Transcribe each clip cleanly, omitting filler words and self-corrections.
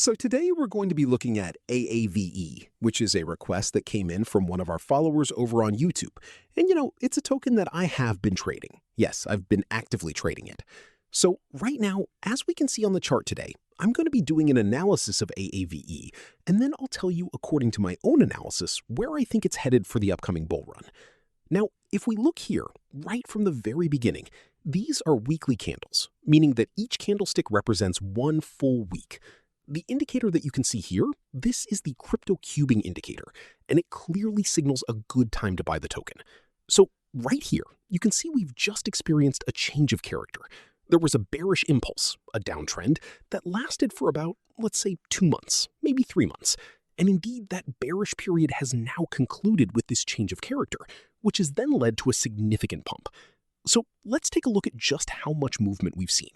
So today we're going to be looking at AAVE, which is a request that came in from one of our followers over on YouTube. And it's a token that I have been trading. Yes, I've been actively trading it. So right now, as we can see on the chart today, I'm going to be doing an analysis of AAVE, and then I'll tell you, according to my own analysis, where I think it's headed for the upcoming bull run. Now, if we look here, right from the very beginning, these are weekly candles, meaning that each candlestick represents one full week. The indicator that you can see here, this is the Crypto-Quebec indicator, and it clearly signals a good time to buy the token. So right here, you can see we've just experienced a change of character. There was a bearish impulse, a downtrend, that lasted for about, let's say, 2 months, maybe 3 months. And indeed, that bearish period has now concluded with this change of character, which has then led to a significant pump. So let's take a look at just how much movement we've seen.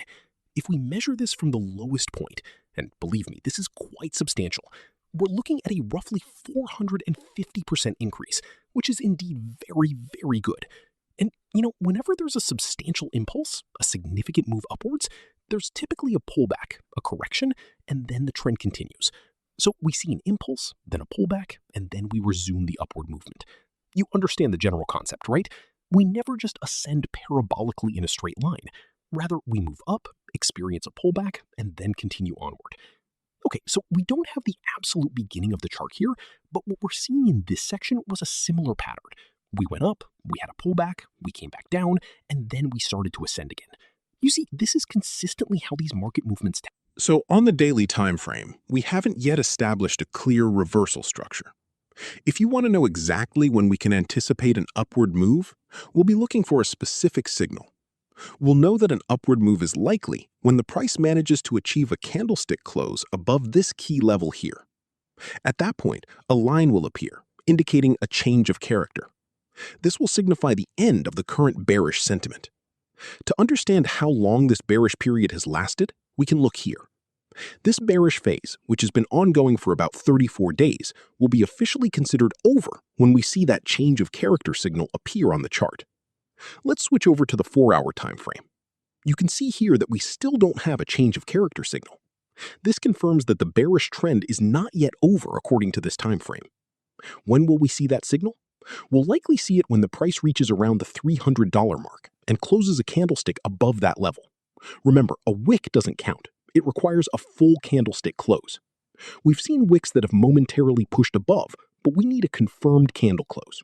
If we measure this from the lowest point, and believe me, this is quite substantial, we're looking at a roughly 450% increase, which is indeed very, very good. And, whenever there's a substantial impulse, a significant move upwards, there's typically a pullback, a correction, and then the trend continues. So we see an impulse, then a pullback, and then we resume the upward movement. You understand the general concept, right? We never just ascend parabolically in a straight line. Rather, we move up, experience a pullback, and then continue onward. Okay, so we don't have the absolute beginning of the chart here, but what we're seeing in this section was a similar pattern. We went up, we had a pullback, we came back down, and then we started to ascend again. You see, this is consistently how these market movements So on the daily time frame, we haven't yet established a clear reversal structure. If you want to know exactly when we can anticipate an upward move, we'll be looking for a specific signal. We'll know that an upward move is likely when the price manages to achieve a candlestick close above this key level here. At that point, a line will appear, indicating a change of character. This will signify the end of the current bearish sentiment. To understand how long this bearish period has lasted, we can look here. This bearish phase, which has been ongoing for about 34 days, will be officially considered over when we see that change of character signal appear on the chart. Let's switch over to the 4-hour time frame. You can see here that we still don't have a change of character signal. This confirms that the bearish trend is not yet over according to this time frame. When will we see that signal? We'll likely see it when the price reaches around the $300 mark and closes a candlestick above that level. Remember, a wick doesn't count. It requires a full candlestick close. We've seen wicks that have momentarily pushed above, but we need a confirmed candle close.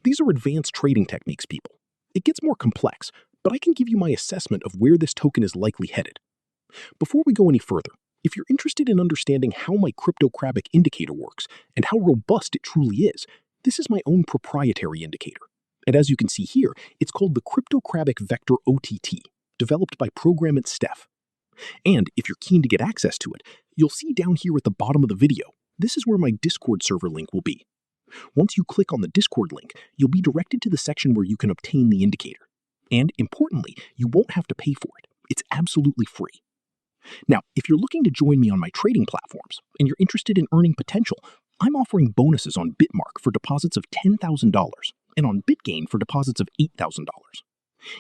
These are advanced trading techniques, people. It gets more complex, but I can give you my assessment of where this token is likely headed. Before we go any further, if you're interested in understanding how my Crypto-Quebec indicator works and how robust it truly is, this is my own proprietary indicator. And as you can see here, it's called the Crypto-Quebec Vector OTT, developed by Programmant Steph. And if you're keen to get access to it, you'll see down here at the bottom of the video, this is where my Discord server link will be. Once you click on the Discord link, you'll be directed to the section where you can obtain the indicator. And importantly, you won't have to pay for it. It's absolutely free. Now, if you're looking to join me on my trading platforms and you're interested in earning potential, I'm offering bonuses on Bitmark for deposits of $10,000 and on BitGain for deposits of $8,000.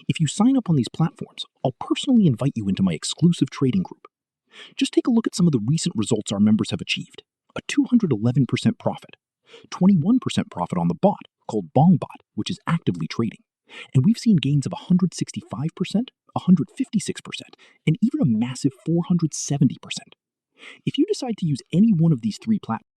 If you sign up on these platforms, I'll personally invite you into my exclusive trading group. Just take a look at some of the recent results our members have achieved. A 211% profit, 21% profit on the bot called BongBot, which is actively trading. And we've seen gains of 165%, 156%, and even a massive 470%. If you decide to use any one of these 3 platforms,